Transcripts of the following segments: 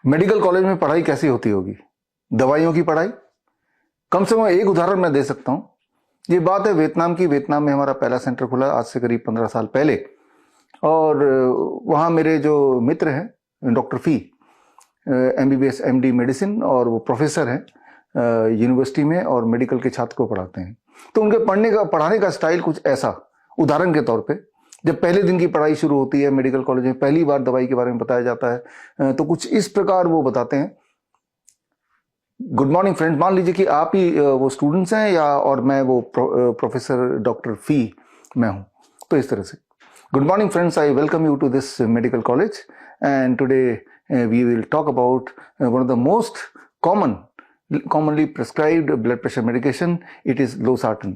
Medical college में पढ़ाई कैसी होती होगी? दवाइयों की पढ़ाई। कम से कम एक उदाहरण मैं दे सकता हूँ। ये बात है वियतनाम की। वियतनाम में हमारा पहला सेंटर खुला आज से करीब 15 साल पहले, और वहाँ मेरे जो मित्र हैं डॉक्टर फी, MBBS MD मेडिसिन, और वो प्रोफेसर हैं यूनिवर्सिटी में और मेडिकल के छात्र को पढ़ाते हैं। तो उनके पढ़ाने का स्टाइल कुछ ऐसा, उदाहरण के तौर पे, जब पहले दिन की पढ़ाई शुरू होती है मेडिकल कॉलेज में, पहली बार दवाई के बारे में बताया जाता है, तो कुछ इस प्रकार वो बताते हैं। गुड मॉर्निंग फ्रेंड, मान लीजिए कि आप ही वो स्टूडेंट्स हैं या और मैं वो प्रोफेसर डॉक्टर फी मैं हूं, तो इस तरह से good morning friends, I welcome you to this medical college and today we will talk about one of the most commonly prescribed blood pressure medication. It is losartan.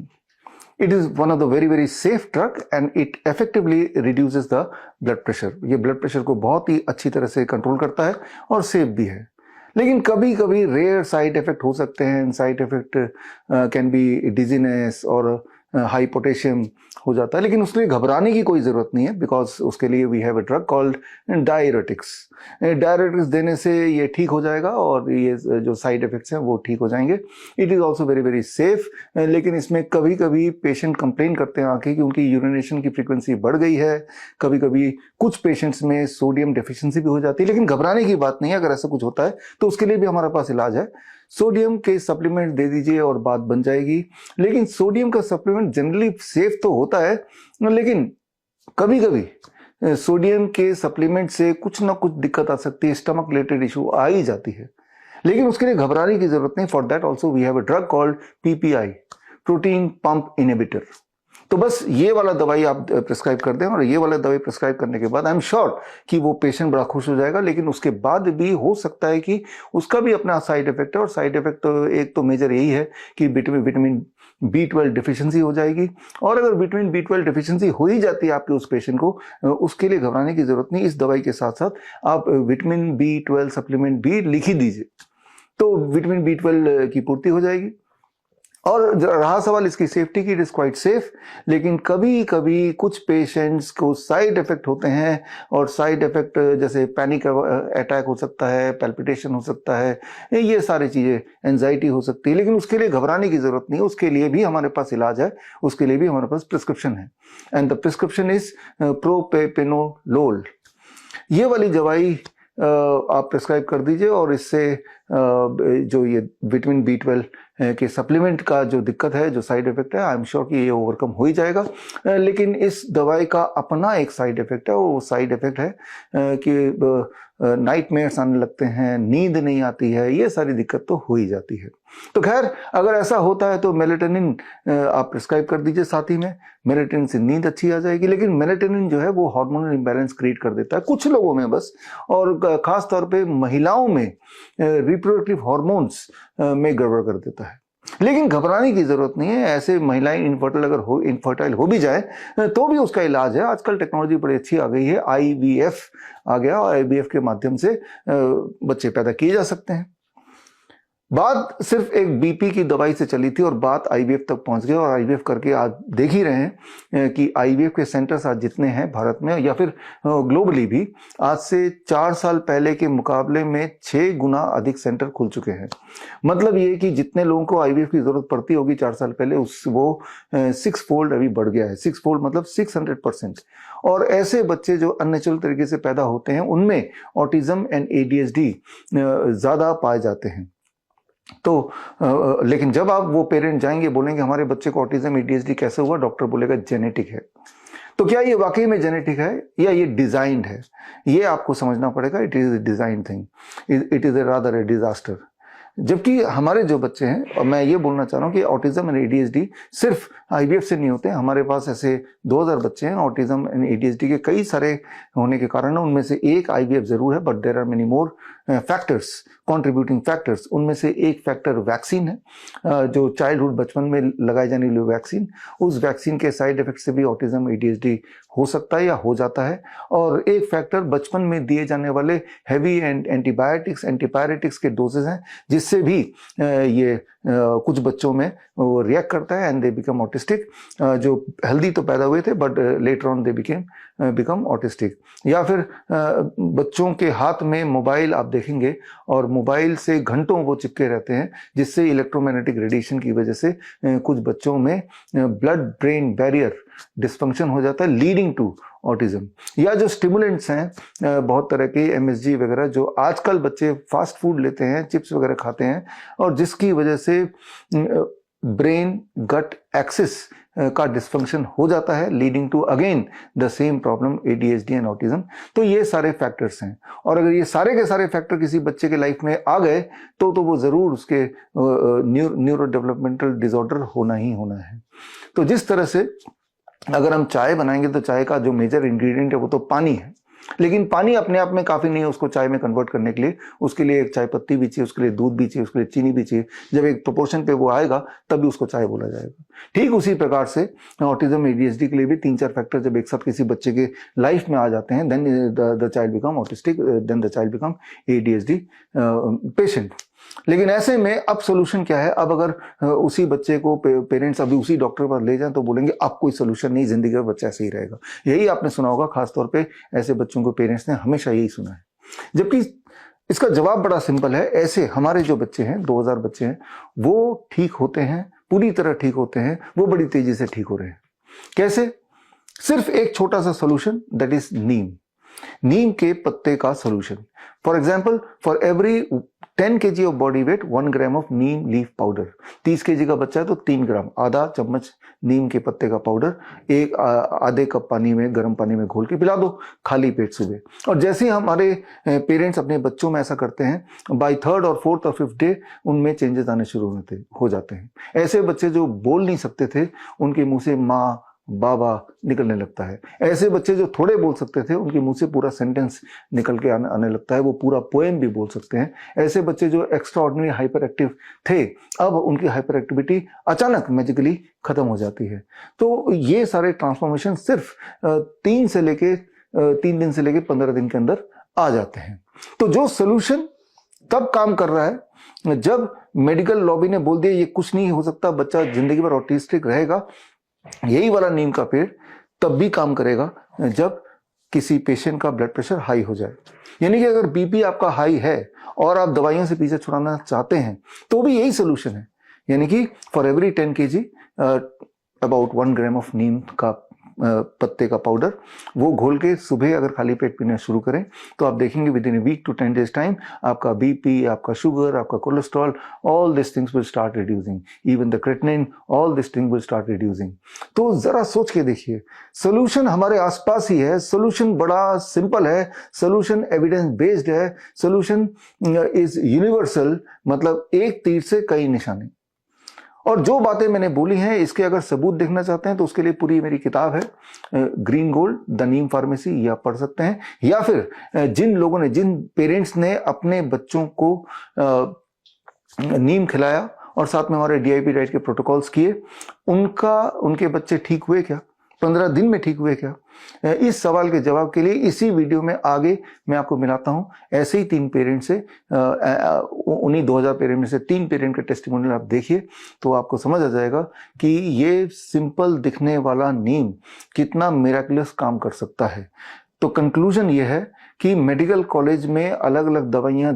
It is one of the very safe drug and it effectively reduces the blood pressure. ये blood pressure को बहुत ही अच्छी तरह से control करता है और safe भी है। लेकिन कभी कभी रेयर साइड इफेक्ट हो सकते हैं। Side effect can be dizziness और हाई पोटेशियम हो जाता है, लेकिन उसके लिए घबराने की कोई जरूरत नहीं है, बिकॉज उसके लिए we have a drug called diuretics. Diuretics देने से ये ठीक हो जाएगा और ये जो साइड इफेक्ट्स हैं वो ठीक हो जाएंगे। It is also very safe. लेकिन इसमें कभी कभी पेशेंट कंप्लेन करते हैं आके कि उनकी यूरिनेशन की फ्रीक्वेंसी बढ़ गई है। कभी कभी कुछ पेशेंट्स में सोडियम डेफिशिएंसी भी हो जाती है, लेकिन घबराने की बात नहीं है। अगर ऐसा कुछ होता है तो उसके लिए भी हमारे पास इलाज है। सोडियम के सप्लीमेंट दे दीजिए और बात बन जाएगी। लेकिन सोडियम का सप्लीमेंट जनरली सेफ तो होता है, लेकिन कभी कभी सोडियम के सप्लीमेंट से कुछ ना कुछ दिक्कत आ सकती है, स्टमक रिलेटेड इशू आ ही जाती है। लेकिन उसके लिए घबराने की जरूरत नहीं। For that also we have a drug called PPI, protein pump inhibitor. तो बस ये वाला दवाई आप प्रिस्क्राइब कर दें, और ये वाला दवाई प्रिस्क्राइब करने के बाद आई एम श्योर कि वो पेशेंट बड़ा खुश हो जाएगा। लेकिन उसके बाद भी हो सकता है कि उसका भी अपना साइड इफेक्ट है, और साइड इफेक्ट तो एक तो मेजर यही है कि विटामिन B12 डिफिशिएंसी हो जाएगी। और अगर विटामिन B12 डिफिशिएंसी हो ही जाती है आपके उस पेशेंट को, उसके लिए घबराने की जरूरत नहीं। इस दवाई के साथ साथ आप विटामिन B12 सप्लीमेंट भी लिख ही दीजिए, तो विटामिन B12 की पूर्ति हो जाएगी। और रहा सवाल इसकी सेफ्टी की, इट इज क्वाइट सेफ। लेकिन कभी कभी कुछ पेशेंट्स को साइड इफेक्ट होते हैं, और साइड इफेक्ट जैसे पैनिक अटैक हो सकता है, पैल्पिटेशन हो सकता है, ये सारी चीजें, एंजाइटी हो सकती है। लेकिन उसके लिए घबराने की जरूरत नहीं है, उसके लिए भी हमारे पास इलाज है, उसके लिए भी हमारे पास प्रिस्क्रिप्शन है। And the prescription is propranolol. ये वाली दवाई आप प्रिस्क्राइब कर दीजिए, और इससे जो ये विटामिन B12 के सप्लीमेंट का जो दिक्कत है, जो साइड इफेक्ट है, आई एम श्योर कि ये ओवरकम हो ही जाएगा। लेकिन इस दवाई का अपना एक साइड इफेक्ट है। वो साइड इफेक्ट है कि नाइटमेयर्स आने लगते हैं, नींद नहीं आती है, ये सारी दिक्कत तो हो ही जाती है। तो खैर, अगर ऐसा होता है तो मेलेटोनिन आप प्रिस्क्राइब कर दीजिए साथ ही में। मेलेटोनिन से नींद अच्छी आ जाएगी। लेकिन मेलेटोनिन जो है वो हार्मोनल इंबैलेंस क्रिएट कर देता है कुछ लोगों में बस, और खास तौर पे महिलाओं में रिप्रोडक्टिव हार्मोन्स में गड़बड़ कर देता है। लेकिन घबराने की जरूरत नहीं है। ऐसे महिलाएं इनफर्टाइल हो भी जाए तो भी उसका इलाज है। आजकल टेक्नोलॉजी बड़ी अच्छी आ गई है, IVF आ गया, और IVF के माध्यम से बच्चे पैदा किए जा सकते हैं। बात सिर्फ एक BP की दवाई से चली थी और बात IVF तक पहुंच गई, और IVF करके आज देख ही रहे हैं कि IVF के सेंटर्स आज जितने हैं भारत में या फिर ग्लोबली भी, आज से 4 साल पहले के मुकाबले में 6 गुना अधिक सेंटर खुल चुके हैं। मतलब ये कि जितने लोगों को IVF की जरूरत पड़ती होगी 4 साल पहले, वो 6 फोल्ड अभी बढ़ गया है। 6 फोल्ड मतलब 600%। और ऐसे बच्चे जो अननेचुरल तरीके से पैदा होते हैं, उनमें ऑटिज्म एंड ADHD ज्यादा पाए जाते हैं। तो लेकिन जब आप वो पेरेंट जाएंगे, बोलेंगे हमारे बच्चे को ऑटिज्म ADHD कैसे हुआ, डॉक्टर बोलेगा जेनेटिक है। तो क्या ये वाकई में जेनेटिक है या ये डिजाइंड है, ये आपको समझना पड़ेगा। It is a design thing, it is a rather a disaster. जबकि हमारे जो बच्चे हैं, और मैं ये बोलना चाह रहा हूँ कि ऑटिज्म एंड ADHD सिर्फ IVF से नहीं होते। हमारे पास ऐसे 2000 बच्चे हैं ऑटिज्म एंड ADHD के कई सारे होने के कारण। उनमें से एक IVF जरूर है, but there are many more factors, contributing factors. उनमें से एक फैक्टर वैक्सीन है, जो चाइल्डहुड, बचपन में लगाई जाने वाली वैक्सीन, उस वैक्सीन के साइड इफेक्ट से भी ऑटिज्म ADHD हो सकता है या हो जाता है। और एक फैक्टर बचपन में दिए जाने वाले हैवी एंटीबायोटिक्स के डोजेज हैं, जिससे भी ये कुछ बच्चों में वो रिएक्ट करता है एंड दे बिकम ऑटिस्टिक। जो हेल्दी तो पैदा हुए थे but later on they become autistic. या फिर बच्चों के हाथ में मोबाइल आप देखेंगे और मोबाइल से घंटों वो चिपके रहते हैं, जिससे इलेक्ट्रोमैग्नेटिक रेडिएशन की वजह से कुछ बच्चों में ब्लड ब्रेन बैरियर डिस्फंक्शन हो जाता है, लीडिंग टू ऑटिज्म। या जो स्टिमुलेंट्स हैं बहुत तरह के एमएसजी वगैरह, जो आजकल बच्चे फास्ट फूड लेते हैं, चिप्स वगैरह खाते हैं, और जिसकी वजह से ब्रेन गट एक्सिस का डिस्फंक्शन हो जाता है, leading to again the same problem ADHD and autism. तो ये सारे फैक्टर्स हैं, और अगर ये सारे के सारे फैक्टर किसी बच्चे के लाइफ में आ गए तो वो जरूर उसके न्यूरो डेवलपमेंटल डिसऑर्डर होना ही होना है। तो जिस तरह से अगर हम चाय बनाएंगे तो चाय का जो मेजर इंग्रेडिएंट है वो तो पानी है, लेकिन पानी अपने आप में काफी नहीं है उसको चाय में कन्वर्ट करने के लिए। उसके लिए एक चाय पत्ती भी चाहिए, उसके लिए दूध भी चाहिए, उसके लिए चीनी भी चाहिए। जब एक प्रोपोर्शन पे वो आएगा तभी उसको चाय बोला जाएगा। ठीक उसी प्रकार से ऑटिज्म एडीएचडी के लिए भी 3-4 फैक्टर जब एक साथ किसी बच्चे के लाइफ में आ जाते हैं, then the child become autistic, then the child become ADHD patient. लेकिन ऐसे में अब सोल्यूशन क्या है? अब अगर उसी बच्चे को पेरेंट्स अभी उसी डॉक्टर पर ले जाएं तो बोलेंगे अब कोई सोल्यूशन नहीं, जिंदगी भर बच्चा ऐसे ही रहेगा। यही आपने सुना होगा, खासतौर पे ऐसे बच्चों को पेरेंट्स ने हमेशा यही सुना है। जबकि इसका जवाब बड़ा सिंपल है। ऐसे हमारे जो बच्चे हैं, 2000 बच्चे हैं, वो ठीक होते हैं, पूरी तरह ठीक होते हैं, वो बड़ी तेजी से ठीक हो रहे हैं। कैसे? सिर्फ एक छोटा सा सोल्यूशन, दैट इज नीम के पत्ते का solution. For example, for every 10 kg of body weight 1 gram of Neem leaf powder. 30 kg का बच्चा है तो 3 ग्राम, आधा चम्मच नीम के पत्ते का पाउडर एक आधे कप पानी में, गर्म पानी में घोल के पिला दो खाली पेट सुबह। और जैसे हमारे पेरेंट्स अपने बच्चों में ऐसा करते हैं, बाय 3rd और 4th और 5th डे उनमें चेंजेस आने शुरू हो जाते हैं। ऐसे बच्चे जो बोल नहीं सकते थे, उनके मुंह से माँ बाबा निकलने लगता है। ऐसे बच्चे जो थोड़े बोल सकते थे, उनके मुंह से पूरा सेंटेंस निकल के आने लगता है, वो पूरा पोएम भी बोल सकते हैं। ऐसे बच्चे जो एक्स्ट्रा ऑर्डिनरी हाइपर एक्टिव थे, अब उनकी हाइपर एक्टिविटी अचानक मैजिकली खत्म हो जाती है। तो ये सारे ट्रांसफॉर्मेशन सिर्फ 3 दिन से लेके 15 दिन के अंदर आ जाते हैं। तो जो सोल्यूशन तब काम कर रहा है जब मेडिकल लॉबी ने बोल दिया ये कुछ नहीं हो सकता, बच्चा जिंदगी भर ऑटिस्टिक रहेगा, यही वाला नीम का पेड़ तब भी काम करेगा जब किसी पेशेंट का ब्लड प्रेशर हाई हो जाए। यानी कि अगर बीपी आपका हाई है और आप दवाइयों से पीछे छुड़ाना चाहते हैं तो भी यही सोल्यूशन है। यानी कि for every 10 kg about 1 gram of neem का पत्ते का पाउडर, वो घोल के सुबह अगर खाली पेट पीना शुरू करें तो आप देखेंगे within week to 10 days time आपका बीपी, आपका शुगर, आपका cholesterol, all this things will start reducing, even the creatinine, all this thing will start reducing. तो जरा सोच के देखिए, सोल्यूशन हमारे आसपास ही है, सोल्यूशन बड़ा सिंपल है, सोल्यूशन एविडेंस बेस्ड है, सोल्यूशन इज यूनिवर्सल, मतलब एक तीर से कई निशाने। और जो बातें मैंने बोली हैं इसके अगर सबूत देखना चाहते हैं तो उसके लिए पूरी मेरी किताब है green gold the Neem pharmacy, ये आप पढ़ सकते हैं। या फिर जिन पेरेंट्स ने अपने बच्चों को नीम खिलाया और साथ में हमारे डीआईपी डाइट के प्रोटोकॉल्स किए, उनके बच्चे ठीक हुए क्या, 15 दिन में ठीक हुए क्या? इस सवाल के जवाब के लिए इसी वीडियो में आगे मैं आपको मिलाता हूं ऐसे ही 3 पेरेंट से, उन्हीं 2000 पेरेंट में से 3 पेरेंट के टेस्टिमोनियल आप देखिए तो आपको समझ आ जाएगा कि ये सिंपल दिखने वाला नीम कितना मिराकुलस काम कर सकता है। तो कंक्लूजन ये है कि मेडिकल कॉलेज में अलग अलग दवाइयां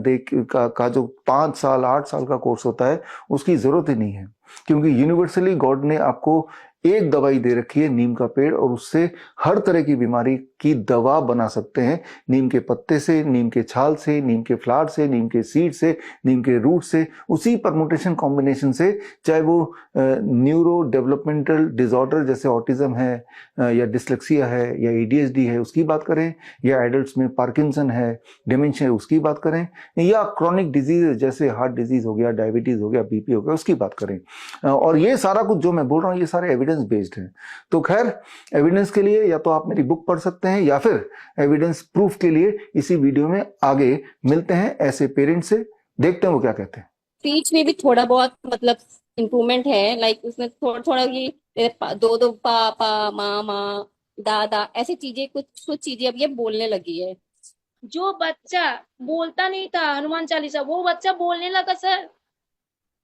का जो 5 साल 8 साल का कोर्स होता है उसकी जरूरत ही नहीं है, क्योंकि यूनिवर्सली गॉड ने आपको एक दवाई दे रखी है नीम का पेड़, और उससे हर तरह की बीमारी की दवा बना सकते हैं। नीम के पत्ते से, नीम के छाल से, नीम के फ्लावर से, नीम के सीड से, नीम के रूट से, उसी परमुटेशन कॉम्बिनेशन से, चाहे वो न्यूरो डेवलपमेंटल डिसऑर्डर जैसे ऑटिज्म है या डिसलेक्सिया है या एडीएचडी है उसकी बात करें, या एडल्ट्स में पार्किंसन है, डिमेंशिया है उसकी बात करें, या क्रॉनिक डिजीज जैसे हार्ट डिजीज हो गया, डायबिटीज हो गया, बीपी हो गया उसकी बात करें। और ये सारा कुछ जो मैं बोल रहा हूँ ये सारे एविडेंस बेस्ड है। तो खैर, एविडेंस के लिए या तो आप मेरी बुक पढ़ सकते हैं या फिर एविडेंस प्रूफ के लिए इसी वीडियो में आगे मिलते हैं ऐसे पेरेंट से, देखते हैं वो क्या कहते हैं। स्पीच में भी थोड़ा बहुत मतलब इम्प्रूवमेंट है, लाइक उसमें थोड़ा थोड़ा ये दो दो पा पा मा मा दा दा ऐसी चीजें, कुछ कुछ चीजें अब ये बोलने लगी है। जो बच्चा बोलता नहीं था हनुमान चालीसा, वो बच्चा बोलने लगा सर।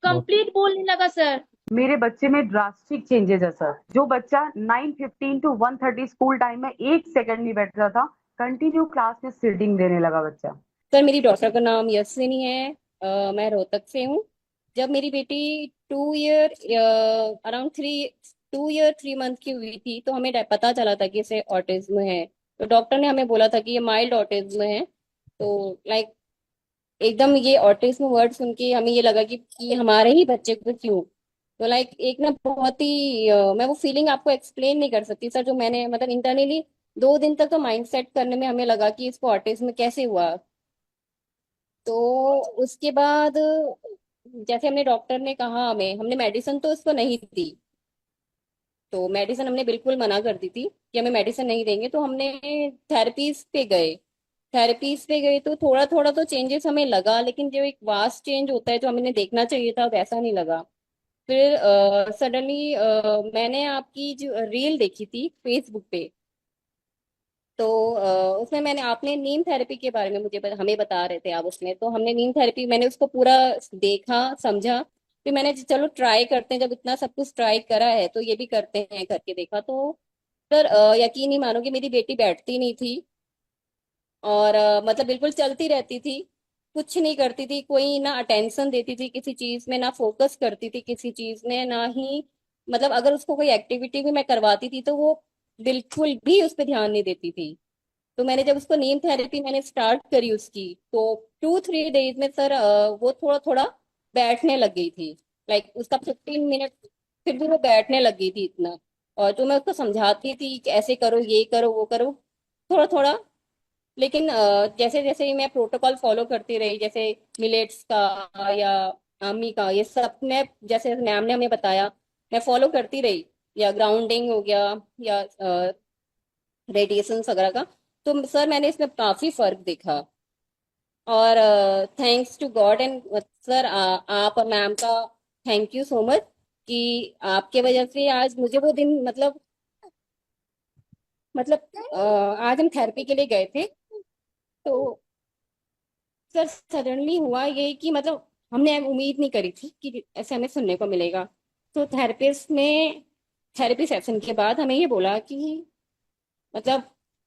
बहुत कंप्लीट बोलने लगा सर। मेरे बच्चे में ड्रास्टिक चेंजेस है सर। जो बच्चा 9:15 टू 1:30 स्कूल टाइम में एक सेकंड नहीं बैठ रहा था, कंटिन्यू क्लास में सीटिंग देने लगा बच्चा। सर मेरी डॉटर का नाम यशस्विनी है। मैं रोहतक से हूँ। जब मेरी बेटी 2 ईयर अराउंड 2 ईयर 3 मंथ की हुई थी तो हमें पता चला था कि इसे ऑटिज्म है। तो डॉक्टर ने हमें बोला था कि ये माइल्ड ऑटिज्म है। तो लाइक एकदम ये ऑटिज्म वर्ड सुन के हमें ये लगा कि हमारे ही बच्चे को क्यों। तो लाइक एक ना बहुत ही मैं वो फीलिंग आपको एक्सप्लेन नहीं कर सकती सर। जो मैंने मतलब इंटरनली 2 दिन तक तो माइंड सेट करने में हमें लगा कि इसको ऑटिज्म कैसे हुआ। तो उसके बाद जैसे हमने डॉक्टर ने कहा हमें, हमने मेडिसिन तो उसको नहीं दी। तो मेडिसिन हमने बिल्कुल मना कर दी थी कि हमें मेडिसिन नहीं देंगे। तो हमने थेरेपीज पे गए। थेरेपीज पे गए तो थोड़ा थोड़ा तो चेंजेस हमें लगा, लेकिन जो एक वास्ट चेंज होता है जो हमें देखना चाहिए था वैसा नहीं लगा। फिर सडनली मैंने आपकी जो रील देखी थी फेसबुक पे। तो उसमें मैंने आपने नीम थेरेपी के बारे में हमें बता रहे थे आप उसमें। तो हमने नीम थेरेपी मैंने उसको पूरा देखा समझा। फिर मैंने चलो ट्राई करते हैं, जब इतना सब कुछ ट्राई करा है तो ये भी करते हैं करके देखा। तो सर यकीन नहीं मानोगे, मेरी बेटी बैठती नहीं थी। और मतलब बिल्कुल चलती रहती थी। कुछ नहीं करती थी, कोई ना अटेंशन देती थी किसी चीज में, ना फोकस करती थी किसी चीज में, ना ही मतलब अगर उसको कोई एक्टिविटी भी मैं करवाती थी तो वो बिल्कुल भी उस पर ध्यान नहीं देती थी। तो मैंने जब उसको नीम थेरेपी मैंने स्टार्ट करी उसकी, तो 2-3 डेज में सर वो थोड़ा थोड़ा बैठने लग गई थी। लाइक उसका 15 मिनट फिर भी वो बैठने लग गई थी इतना। और जो मैं उसको समझाती थी कि ऐसे करो ये करो वो करो, थोड़ा थोड़ा। लेकिन जैसे जैसे ही मैं प्रोटोकॉल फॉलो करती रही, जैसे मिलेट्स का या आमी का, ये सब मैं जैसे मैम ने हमें बताया मैं फॉलो करती रही। या ग्राउंडिंग हो गया या रेडिएशन वगैरह का। तो सर मैंने इसमें काफी फर्क देखा। और thanks to God and sir आप और मैम का थैंक यू सो मच कि आपके वजह से आज मुझे वो दिन मतलब आज हम थेरेपी के लिए गए थे। तो सर सडनली हुआ ये कि मतलब हमने उम्मीद नहीं करी थी कि ऐसे हमें सुनने को मिलेगा। तो थेरेपिस्ट ने थेरेपी सेशन के बाद हमें ये बोला कि मतलब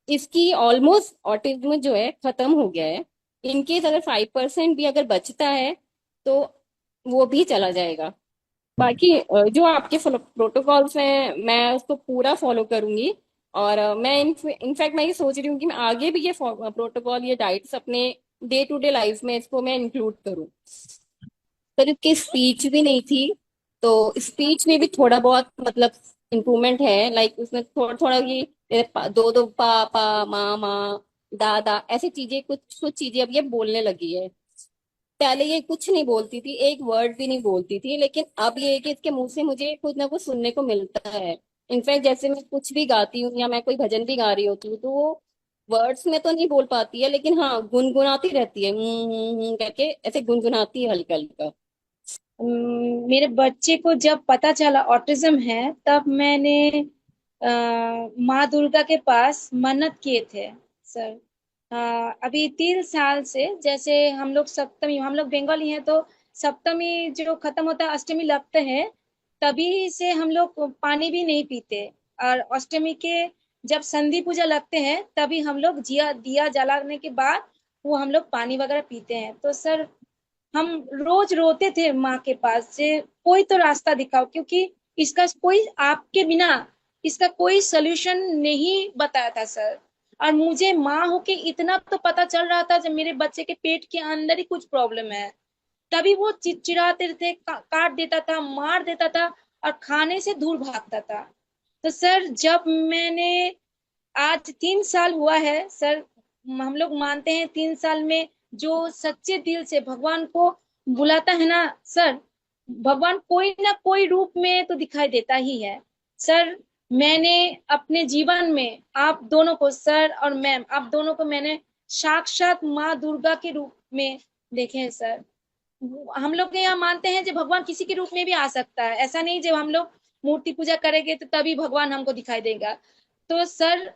इसकी ऑलमोस्ट ऑटिज्म जो है खत्म हो गया है। इनकेस अगर 5% भी अगर बचता है तो वो भी चला जाएगा। बाकी जो आपके प्रोटोकॉल्स हैं मैं उसको पूरा फॉलो करूंगी। और मैं इनफैक्ट मैं ये सोच रही हूँ कि मैं आगे भी ये प्रोटोकॉल ये डाइट्स अपने डे टू डे लाइफ में इसको मैं इंक्लूड करूँ। पर इसकी स्पीच भी नहीं थी। तो स्पीच में भी थोड़ा बहुत मतलब इम्प्रूवमेंट है। लाइक उसमें थोड़ा थोड़ा ये दो दो पा पा मा मा दादा ऐसी चीजें कुछ कुछ चीजें अब ये बोलने लगी है। पहले ये कुछ नहीं बोलती थी, एक वर्ड भी नहीं बोलती थी, लेकिन अब ये है कि इसके मुंह से मुझे कुछ ना कुछ सुनने को मिलता है। इनफैक्ट जैसे मैं कुछ भी गाती हूँ या मैं कोई भजन भी गा रही होती हूँ तो वो वर्ड्स में तो नहीं बोल पाती है, लेकिन हाँ गुनगुनाती रहती है करके ऐसे गुनगुनाती है हल्का हल्का। मेरे बच्चे को जब पता चला ऑटिज्म है तब मैंने माँ दुर्गा के पास मन्नत किए थे सर। अभी 3 साल से जैसे हम लोग सप्तमी, हम लोग बंगाली हैं तो सप्तमी जो खत्म होता है अष्टमी लगते हैं, तभी से हम लोग पानी भी नहीं पीते। और अष्टमी के जब संधि पूजा लगते हैं तभी हम लोग दिया जलाने के बाद वो हम लोग पानी वगैरह पीते हैं। तो सर हम रोज रोते थे माँ के पास से कोई तो रास्ता दिखाओ, क्योंकि इसका कोई आपके बिना इसका कोई सोल्यूशन नहीं बताया था सर। और मुझे माँ होके इतना तो पता चल रहा था जब मेरे बच्चे के पेट के अंदर ही कुछ प्रॉब्लम है, तभी वो चिड़चिड़ाते थे, काट देता था, मार देता था और खाने से दूर भागता था। तो सर जब मैंने आज 3 साल हुआ है सर, हम लोग मानते हैं 3 साल में जो सच्चे दिल से भगवान को बुलाता है ना सर, भगवान कोई ना कोई रूप में तो दिखाई देता ही है। सर मैंने अपने जीवन में आप दोनों को सर और मैम आप दोनों को मैंने साक्षात माँ दुर्गा के रूप में देखे हैं सर। हम लोग के यहाँ मानते हैं जब भगवान किसी के रूप में भी आ सकता है, ऐसा नहीं जब हम लोग मूर्ति पूजा करेंगे तो तभी भगवान हमको दिखाई देगा। तो सर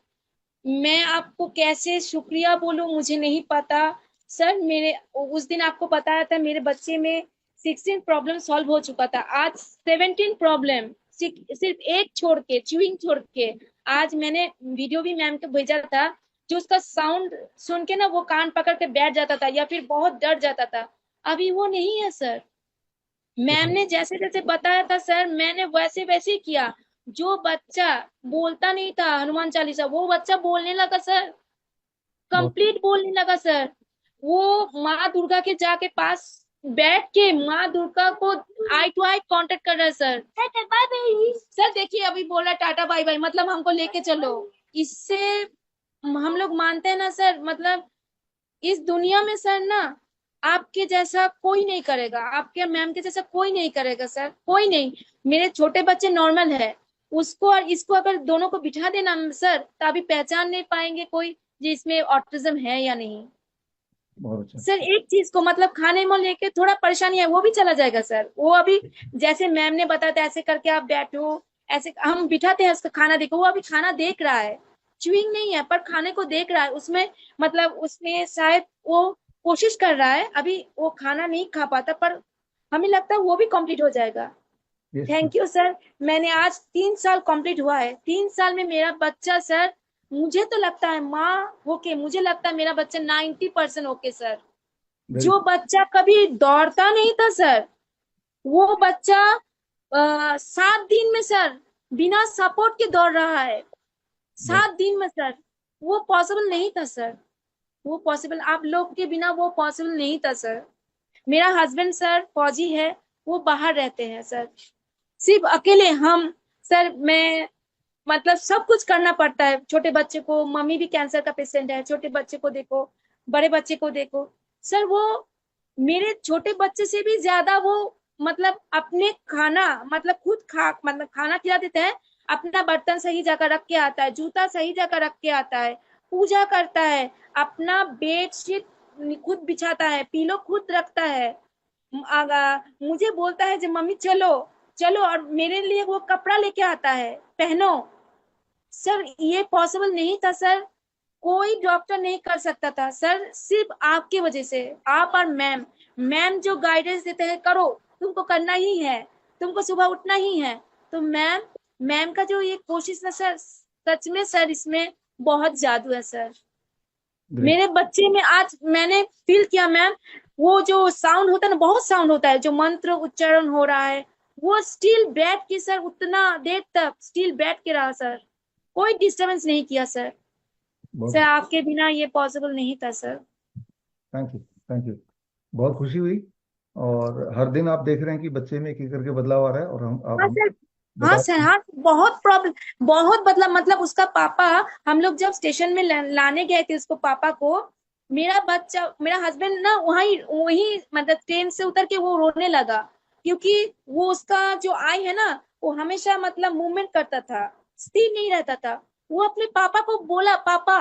मैं आपको कैसे शुक्रिया बोलूं मुझे नहीं पता। सर मेरे उस दिन आपको बताया था मेरे बच्चे में 16 प्रॉब्लम सॉल्व हो चुका था, आज 17 प्रॉब्लम, सिर्फ एक छोड़ के, च्यूइंग छोड़ के। आज मैंने वीडियो भी मैम को भेजा था, जो उसका साउंड सुन के ना वो कान पकड़ के बैठ जाता था या फिर बहुत डर जाता था, अभी वो नहीं है सर। मैम ने जैसे जैसे बताया था सर, मैंने वैसे वैसे ही किया। जो बच्चा बोलता नहीं था हनुमान चालीसा, वो बच्चा बोलने लगा सर, बहुत कंप्लीट बोलने लगा सर। वो माँ दुर्गा के जाके पास बैठ के माँ दुर्गा को आई टू आई कांटेक्ट कर रहा है सर। बाय बाय सर, देखिए अभी बोला टाटा बाय बाय, मतलब हमको लेके चलो। इससे हम लोग मानते हैं ना सर, मतलब इस दुनिया में सर ना आपके जैसा कोई नहीं करेगा, आपके मैम के जैसा कोई नहीं करेगा सर, कोई नहीं। मेरे छोटे बच्चे नॉर्मल है, उसको और इसको अगर दोनों को बिठा देना सर, तो अभी पहचान नहीं पाएंगे कोई जिसमें ऑटिज्म है या नहीं। बहुत अच्छा। सर एक चीज को मतलब खाने में लेके थोड़ा परेशानी है, वो भी चला जाएगा सर। वो अभी जैसे मैम ने बताया था, ऐसे करके आप बैठो, ऐसे हम बिठाते हैं उसका खाना देखो, वो अभी खाना देख रहा है, च्युइंग नहीं है पर खाने को देख रहा है। उसमें मतलब उसमें शायद वो कोशिश कर रहा है, अभी वो खाना नहीं खा पाता, पर हमें लगता है वो भी कंप्लीट हो जाएगा। Yes thank you sir. मैंने आज 3 साल कंप्लीट हुआ है, 3 साल में मेरा बच्चा सर, मुझे तो लगता है माँ होके मुझे लगता है मेरा बच्चा 90% ओके सर। वेरी जो बच्चा कभी दौड़ता नहीं था सर, वो बच्चा 7 दिन में सर बिना सपोर्ट के दौड़ रहा है, बहुत 7 दिन में सर। वो पॉसिबल नहीं था सर, वो पॉसिबल आप लोग के बिना वो पॉसिबल नहीं था सर। मेरा हस्बैंड सर फौजी है, वो बाहर रहते हैं सर, सिर्फ अकेले हम सर। मैं मतलब सब कुछ करना पड़ता है, छोटे बच्चे को, मम्मी भी कैंसर का पेशेंट है, छोटे बच्चे को देखो, बड़े बच्चे को देखो सर। वो मेरे छोटे बच्चे से भी ज्यादा वो मतलब अपने खाना मतलब खुद खा मतलब खाना खिला देते हैं, अपना बर्तन सही जगह रख के आता है, जूता सही जगह रख के आता है, पूजा करता है, अपना बेडशीट खुद बिछाता है, पिलो खुद रखता है। मुझे बोलता है जो मम्मी चलो चलो, और मेरे लिए वो कपड़ा लेके आता है, पहनो। सर ये पॉसिबल नहीं था सर, कोई डॉक्टर नहीं कर सकता था सर, सिर्फ आपकी वजह से। आप और मैम, मैम जो गाइडेंस देते हैं, करो, तुमको करना ही है, तुमको सुबह उठना ही है। तो मैम, मैम का जो ये कोशिश है सर, सच में सर इसमें बहुत जादू है सर। ग्रेट। मेरे बच्चे में आज मैंने फील किया मैम, वो जो साउंड होता है ना, बहुत साउंड होता है, जो मंत्र उच्चारण हो रहा है, वो स्टिल बैठ के सर उतना देर तक स्टिल बैठ के रहा सर, कोई डिस्टरबेंस नहीं किया सर। बहुत सर अच्छा। आपके बिना ये पॉसिबल नहीं था sir. Thank you, thank you. बहुत खुशी हुई। और हर दिन आप देख रहे हैं कि बच्चे में एक एक करके बदलाव आ रहा है, और हम आप हाँ हम सर, हाँ बता सर, रहे हैं। हाँ बहुत प्रॉब्लम, बहुत मतलब उसका पापा, हम लोग जब स्टेशन में लाने गए थे उसको, पापा को, मेरा बच्चा, मेरा हस्बैंड ना वहीं वहीं मतलब ट्रेन से उतर के वो रोने लगा, क्योंकि वो उसका जो आई है ना, वो हमेशा मतलब मूवमेंट करता था, स्थिर नहीं रहता था। वो अपने पापा को बोला, पापा,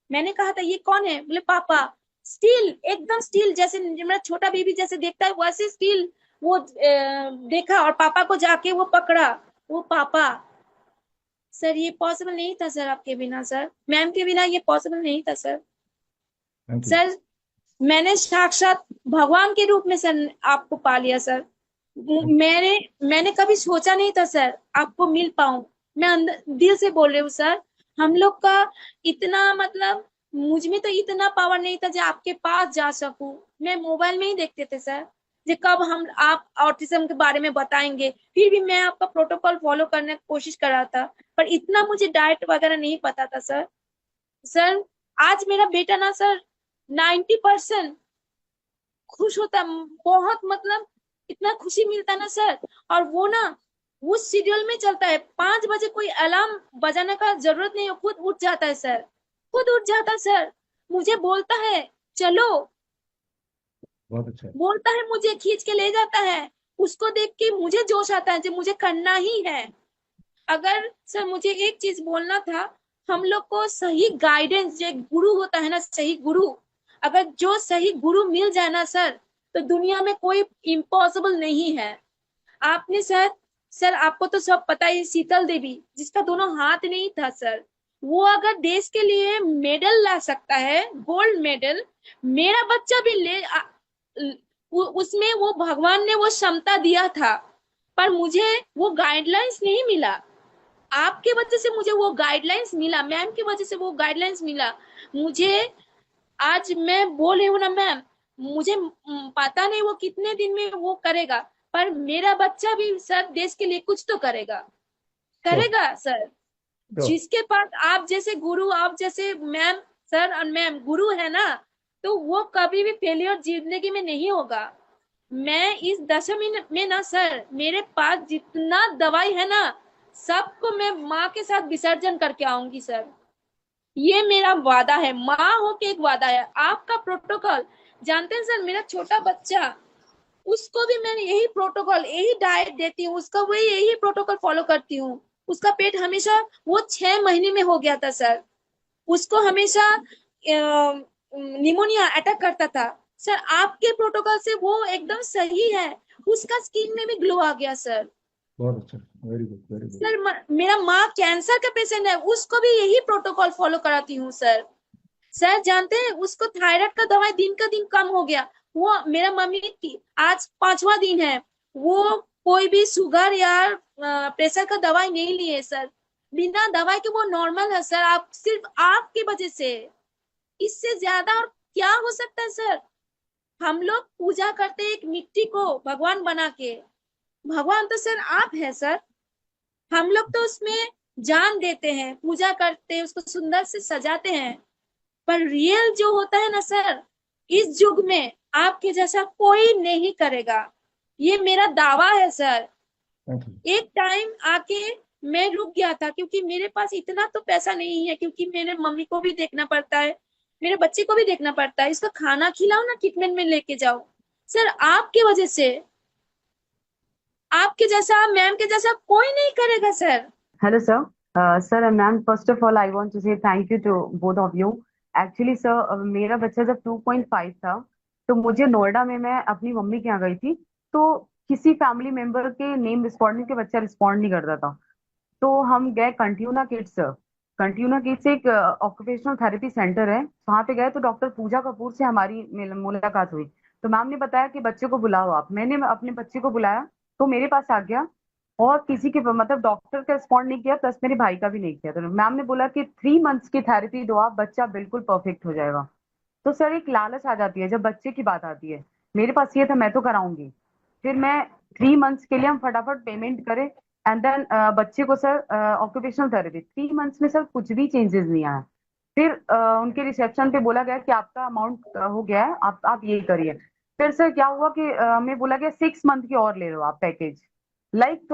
मैंने कहा था ये कौन है, बोले पापा। स्टील, एकदम स्टील, जैसे मेरा छोटा बेबी जैसे देखता है वैसे स्टील वो देखा, और पापा को जाके वो पकड़ा, वो पापा। सर ये पॉसिबल नहीं था सर, आपके बिना सर, मैम के बिना ये पॉसिबल नहीं था सर। Thank you. सर मैंने साक्षात भगवान के रूप में सर आपको पा लिया सर। मैंने मैंने कभी सोचा नहीं था सर आपको मिल पाऊं। मैं अंदर दिल से बोल रही हूँ सर, हम लोग का इतना मतलब मुझ में तो इतना पावर नहीं था जो आपके पास जा सकूं। मैं मोबाइल में ही देखते थे सर, जो कब हम आप ऑटिज्म के बारे में बताएंगे, फिर भी मैं आपका प्रोटोकॉल फॉलो करने की कोशिश कर रहा था, पर इतना मुझे डाइट वगैरह नहीं पता था सर। सर आज मेरा बेटा ना सर 90% खुश होता है, बहुत मतलब इतना खुशी मिलता है ना सर। और वो ना उस शेड्यूल में चलता है, 5 बजे कोई अलार्म बजाने का जरूरत नहीं है, खुद उठ जाता है सर, खुद उठ जाता है सर, मुझे बोलता है चलो, बहुत अच्छा है। बोलता है, मुझे खींच के ले जाता है। उसको देख के मुझे जोश आता है जो मुझे करना ही है। अगर सर मुझे एक चीज बोलना था, हम लोग को सही गाइडेंस, जो गुरु होता है ना, सही गुरु, अगर जो सही गुरु मिल जाए ना सर, तो दुनिया में कोई इम्पॉसिबल नहीं है। आपने सर, सर आपको तो सब पता है, शीतल देवी जिसका दोनों हाथ नहीं था सर, वो अगर देश के लिए मेडल ला सकता है, गोल्ड मेडल, मेरा बच्चा भी उसमें वो भगवान ने वो क्षमता दिया था, पर मुझे वो गाइडलाइंस नहीं मिला। आपके वजह से मुझे वो गाइडलाइंस मिला, मैम की वजह से वो गाइडलाइंस मिला मुझे। आज मैं बोल रही हूँ ना मैम, मुझे पता नहीं वो कितने दिन में वो करेगा, पर मेरा बच्चा भी सर देश के लिए कुछ तो करेगा, श्योर करेगा सर। श्योर। जिसके पास आप जैसे गुरु, आप जैसे मैम, सर और मैम गुरु है ना, तो वो कभी भी फेलियर जिंदगी में नहीं होगा। मैं इस दशमी में ना सर, मेरे पास जितना दवाई है ना, सबको मैं माँ के साथ विसर्जन करके आऊंगी सर। ये मेरा वादा है, माँ हो के एक वादा है। आपका प्रोटोकॉल जानते हैं सर, मेरा छोटा बच्चा, उसको भी मैं यही प्रोटोकॉल, यही डाइट देती हूँ, उसका वही यही प्रोटोकॉल फॉलो करती हूँ। उसका पेट हमेशा, वो 6 महीने में हो गया था सर, उसको हमेशा निमोनिया अटैक करता था सर। आपके प्रोटोकॉल से वो एकदम सही है, उसका स्किन में भी ग्लो आ गया सर। बहुत अच्छा, very good very good. Sir मेरा माँ कैंसर का पेशेंट है, उसको भी यही प्रोटोकॉल फॉलो कराती हूँ सर। सर जानते हैं, उसको थायराइड का दवाई दिन का दिन कम हो गया। वो मेरा मम्मी की आज 5वां दिन है, वो कोई भी शुगर या प्रेशर का दवाई नहीं लिए सर, बिना दवाई के वो नॉर्मल है सर। आप सिर्फ आपकी वजह से, इससे ज्यादा और क्या हो सकता है सर। हम लोग पूजा करते हैं एक मिट्टी को भगवान बना के, भगवान तो सर आप है सर। हम लोग तो उसमें जान देते हैं, पूजा करते हैं, उसको सुंदर से सजाते हैं, पर रियल जो होता है ना सर, इस युग में आपके जैसा कोई नहीं करेगा। ये मेरा दावा है सर। Thank you. एक टाइम आके मैं रुक गया था, क्योंकि मेरे पास इतना तो पैसा नहीं है, क्योंकि मेरे मम्मी को भी देखना पड़ता है, मेरे बच्चे को भी देखना पड़ता है, इसका खाना खिलाओ ना, ट्रीटमेंट में लेके जाओ। सर आपकी वजह से, आपके जैसा, मैम के जैसा कोई नहीं करेगा sir. Hello, sir. Sir and ma'am, first of all, I want to say thank you to both of you. Actually, sir, मेरा बच्चा जब 2.5 था, तो मुझे नोएडा में मैं अपनी मम्मी के यहाँ गई थी, तो किसी फैमिली मेंबर के नेम रिस्पॉन्डिंग के बच्चा रिस्पॉन्ड नहीं करता था, तो हम गए कंटिन्यूना किड्स। कंटिन्यूना किड्स एक ऑक्यूपेशनल थेरेपी सेंटर है, वहां पे गए तो डॉक्टर पूजा कपूर से हमारी मुलाकात हुई। तो मैम ने बताया कि बच्चे को बुलाओ आप। मैंने अपने बच्चे को बुलाया, तो मेरे पास आ गया, और किसी के मतलब डॉक्टर का रिस्पॉन्ड नहीं किया, प्लस मेरे भाई का भी नहीं किया। तो मैम ने बोला कि 3 मंथ्स की थेरेपी दो आप, बच्चा बिल्कुल परफेक्ट हो जाएगा। तो सर एक लालच आ जाती है जब बच्चे की बात आती है, मेरे पास ये था मैं तो कराऊंगी। फिर मैं 3 मंथ्स के लिए हम फटाफट पेमेंट करें, एंड देन बच्चे को सर ऑक्यूपेशनल थेरेपी 3 मंथ्स में सर कुछ भी चेंजेस नहीं आया। फिर उनके रिसेप्शन पे बोला गया कि आपका अमाउंट हो गया है, आप ये करिए। फिर सर क्या हुआ कि हमें बोला गया 6 मंथ की और ले लो आप पैकेज, लाइक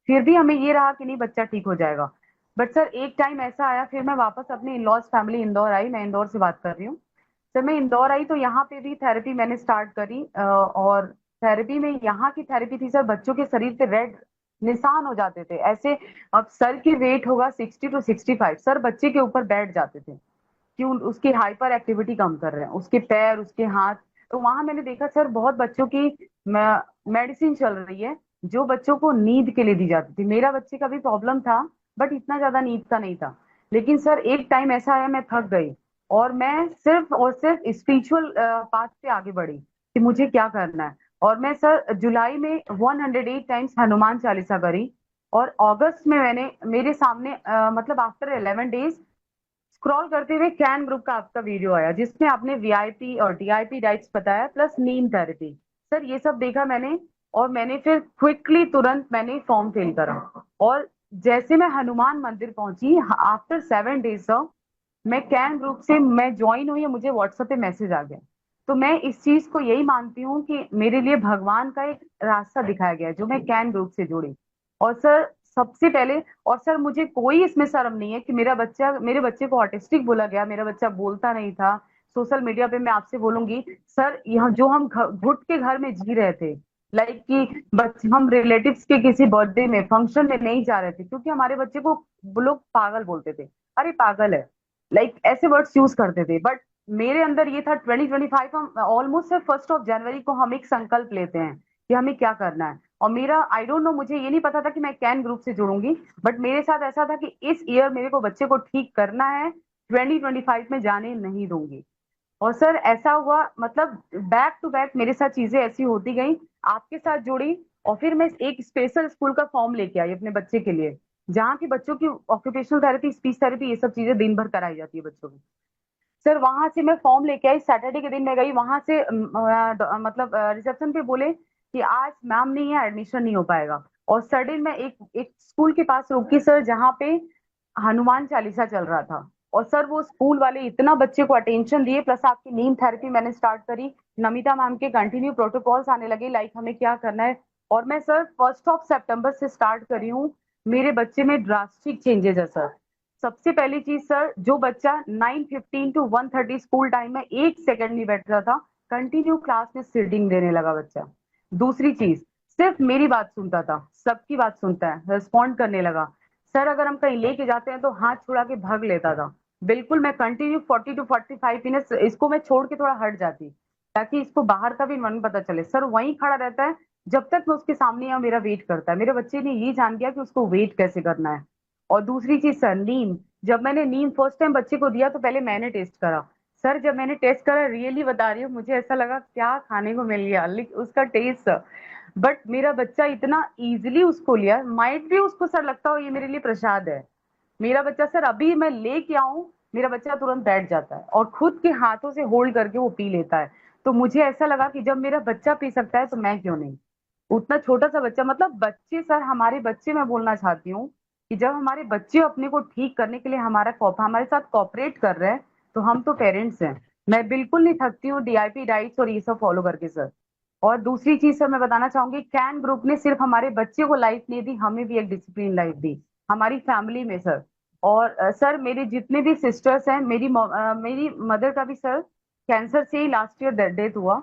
फिर भी हमें ये रहा कि नहीं बच्चा ठीक हो जाएगा। बट सर एक टाइम ऐसा आया, फिर मैं वापस अपने इन लॉज फैमिली इंदौर आई, मैं इंदौर से बात कर रही हूँ। सर मैं इंदौर आई तो यहाँ पे भी थेरेपी मैंने स्टार्ट करी, और थेरेपी में यहाँ की थेरेपी थी सर, बच्चों के शरीर पे रेड निशान हो जाते थे ऐसे। अब सर की वेट होगा 60 to 65, सर बच्चे के ऊपर बैठ जाते थे कि उसकी हाइपर एक्टिविटी कम कर रहे हैं, उसके पैर उसके हाथ। तो वहां मैंने देखा सर बहुत बच्चों की मेडिसिन चल रही है जो बच्चों को नींद के लिए दी जाती थी। मेरा बच्चे का भी प्रॉब्लम था, बट इतना ज्यादा नींद का नहीं था। लेकिन सर एक टाइम ऐसा आया, मैं थक गई, और मैं सिर्फ और सिर्फ स्पिरिचुअल पाथ पे आगे बढ़ी कि मुझे क्या करना है। और मैं सर जुलाई में 108 टाइम्स हनुमान चालीसा करी, और अगस्त में मैंने मेरे सामने मतलब आफ्टर 11 डेज स्क्रॉल करते हुए कैन ग्रुप का आपका वीडियो आया, जिसमें आपने वीआईपी और डीआईपी डाइट्स बताया, प्लस नीम थेरेपी। सर ये सब देखा मैंने, और मैंने फिर क्विकली तुरंत मैंने फॉर्म फिल करा। और जैसे मैं हनुमान मंदिर पहुंची आफ्टर 7 डेज सर, मैं कैन ग्रुप से मैं ज्वाइन हुई, मुझे व्हाट्सएप पे मैसेज आ गया। तो मैं इस चीज को यही मानती हूँ कि मेरे लिए भगवान का एक रास्ता दिखाया गया है, जो मैं कैन ग्रुप से जुड़ी। और सर सबसे पहले, और सर मुझे कोई इसमें शर्म नहीं है कि मेरे बच्चे को ऑटिस्टिक बोला गया, मेरा बच्चा बोलता नहीं था। सोशल मीडिया पे मैं आपसे बोलूंगी सर, यहाँ जो हम घुट के घर में जी रहे थे, लाइक कि बच्चे हम रिलेटिव्स के किसी बर्थडे में फंक्शन में नहीं जा रहे थे, क्योंकि हमारे बच्चे को वो लोग पागल बोलते थे, अरे पागल है, लाइक ऐसे वर्ड्स यूज करते थे। बट मेरे अंदर ये था 2025, हम ऑलमोस्ट 1 जनवरी को हम एक संकल्प लेते हैं कि हमें क्या करना है। और मेरा आई डोंट नो, मुझे ये नहीं पता था कि मैं कैन ग्रुप से जुड़ूंगी, बट मेरे साथ ऐसा था कि इस ईयर मेरे को बच्चे को ठीक करना है, 2025 में जाने नहीं दूंगी। और सर ऐसा हुआ, मतलब बैक टू बैक मेरे साथ चीजें ऐसी होती गई, आपके साथ जुड़ी। और फिर मैं एक स्पेशल स्कूल का फॉर्म लेके आई अपने बच्चे के लिए, जहाँ की बच्चों की ऑक्यूपेशनल थेरेपी, स्पीच थेरेपी, ये सब चीजें दिन भर कराई जाती है बच्चों की। सर वहां से मैं फॉर्म लेके आई, सैटरडे के दिन मैं गई वहां से, मतलब रिसेप्शन पे बोले कि आज मैम नहीं है, एडमिशन नहीं हो पाएगा। और सडन मैं एक एक स्कूल के पास रुकी सर, जहाँ पे हनुमान चालीसा चल रहा था। और सर वो स्कूल वाले इतना बच्चे को अटेंशन दिए, प्लस आपकी नीम थेरेपी मैंने स्टार्ट करी, नमिता मैम के कंटिन्यू प्रोटोकॉल्स आने लगे, लाइक हमें क्या करना है। और मैं सर 1 सितंबर से स्टार्ट करी हूँ। मेरे बच्चे में ड्रास्टिक चेंजेस है सर। सबसे पहली चीज सर, जो बच्चा 9:15 to 1:30 स्कूल टाइम में 1 सेकंड नहीं बैठ रहा था, कंटिन्यू क्लास में सीटिंग देने लगा बच्चा। दूसरी चीज, सिर्फ मेरी बात सुनता था, सबकी बात सुनता है, रिस्पॉन्ड करने लगा। सर अगर हम कहीं लेके जाते हैं तो हाथ छुड़ा के भाग लेता था। बिल्कुल, मैं कंटिन्यू 40 to 45 मिनट इसको मैं छोड़ के थोड़ा हट जाती, ताकि इसको बाहर का भी मन पता चले। सर वहीं खड़ा रहता है, जब तक मैं उसके सामने या मेरा वेट करता है। मेरे बच्चे ने ये जान गया कि उसको वेट कैसे करना है। और दूसरी चीज सर, नीम, जब मैंने नीम फर्स्ट टाइम बच्चे को दिया तो पहले मैंने टेस्ट करा। सर जब मैंने टेस्ट करा, रियली बता रही हूँ, मुझे ऐसा लगा क्या खाने को मिल गया, उसका टेस्ट। बट मेरा बच्चा इतना इजीली उसको लिया, माइट भी उसको सर लगता हो ये मेरे लिए प्रसाद है। मेरा बच्चा सर, अभी मैं लेके आऊं, मेरा बच्चा तुरंत बैठ जाता है और खुद के हाथों से होल्ड करके वो पी लेता है। तो मुझे ऐसा लगा कि जब मेरा बच्चा पी सकता है तो मैं क्यों नहीं। उतना छोटा सा बच्चा, मतलब बच्चे सर, हमारे बच्चे, मैं बोलना चाहती हूँ कि जब हमारे बच्चे अपने को ठीक करने के लिए हमारे साथ कॉपरेट कर रहे हैं, तो हम तो पेरेंट्स हैं। मैं बिल्कुल नहीं थकती हूँ डीआईपी डाइट्स और ये सब फॉलो करके सर। और दूसरी चीज सर मैं बताना चाहूंगी, कैन ग्रुप ने सिर्फ हमारे बच्चे को लाइफ नहीं दी, हमें भी एक डिसिप्लिन लाइफ दी, हमारी फैमिली में सर। और सर मेरे जितने भी सिस्टर्स हैं, मेरी मदर का भी सर कैंसर से ही लास्ट ईयर डेथ हुआ।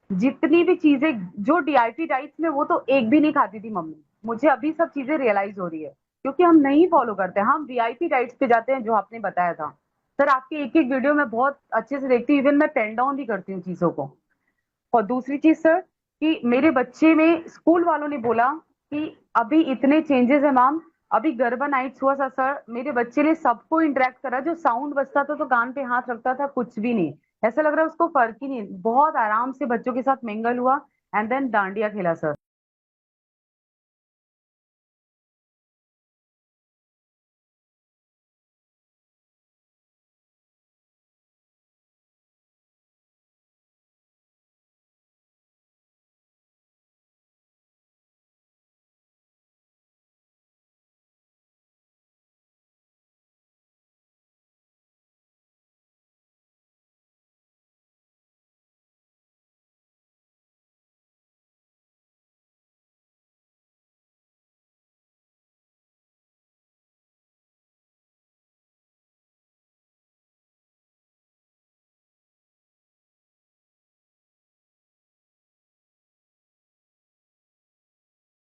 जितनी भी चीजें जो डीआईपी डाइट्स में, वो तो एक भी नहीं खाती थी मम्मी। मुझे अभी सब चीजें रियलाइज हो रही है, क्योंकि हम नहीं फॉलो करते, हम वीआईपी डाइट्स पे जाते हैं, जो आपने बताया था। सर आपकी एक एक वीडियो में बहुत अच्छे से देखती हूँ, इवन मैं पेन डाउन भी करती हूँ चीजों को। और दूसरी चीज सर, कि मेरे बच्चे में स्कूल वालों ने बोला कि अभी इतने चेंजेस है मैम। अभी गरबा नाइट्स हुआ था सर, मेरे बच्चे ने सबको इंटरेक्ट करा, जो साउंड बजता था तो कान पे हाथ रखता था, कुछ भी नहीं, ऐसा लग रहा है उसको फर्क ही नहीं। बहुत आराम से बच्चों के साथ मिंगल हुआ, एंड देन डांडिया खेला सर।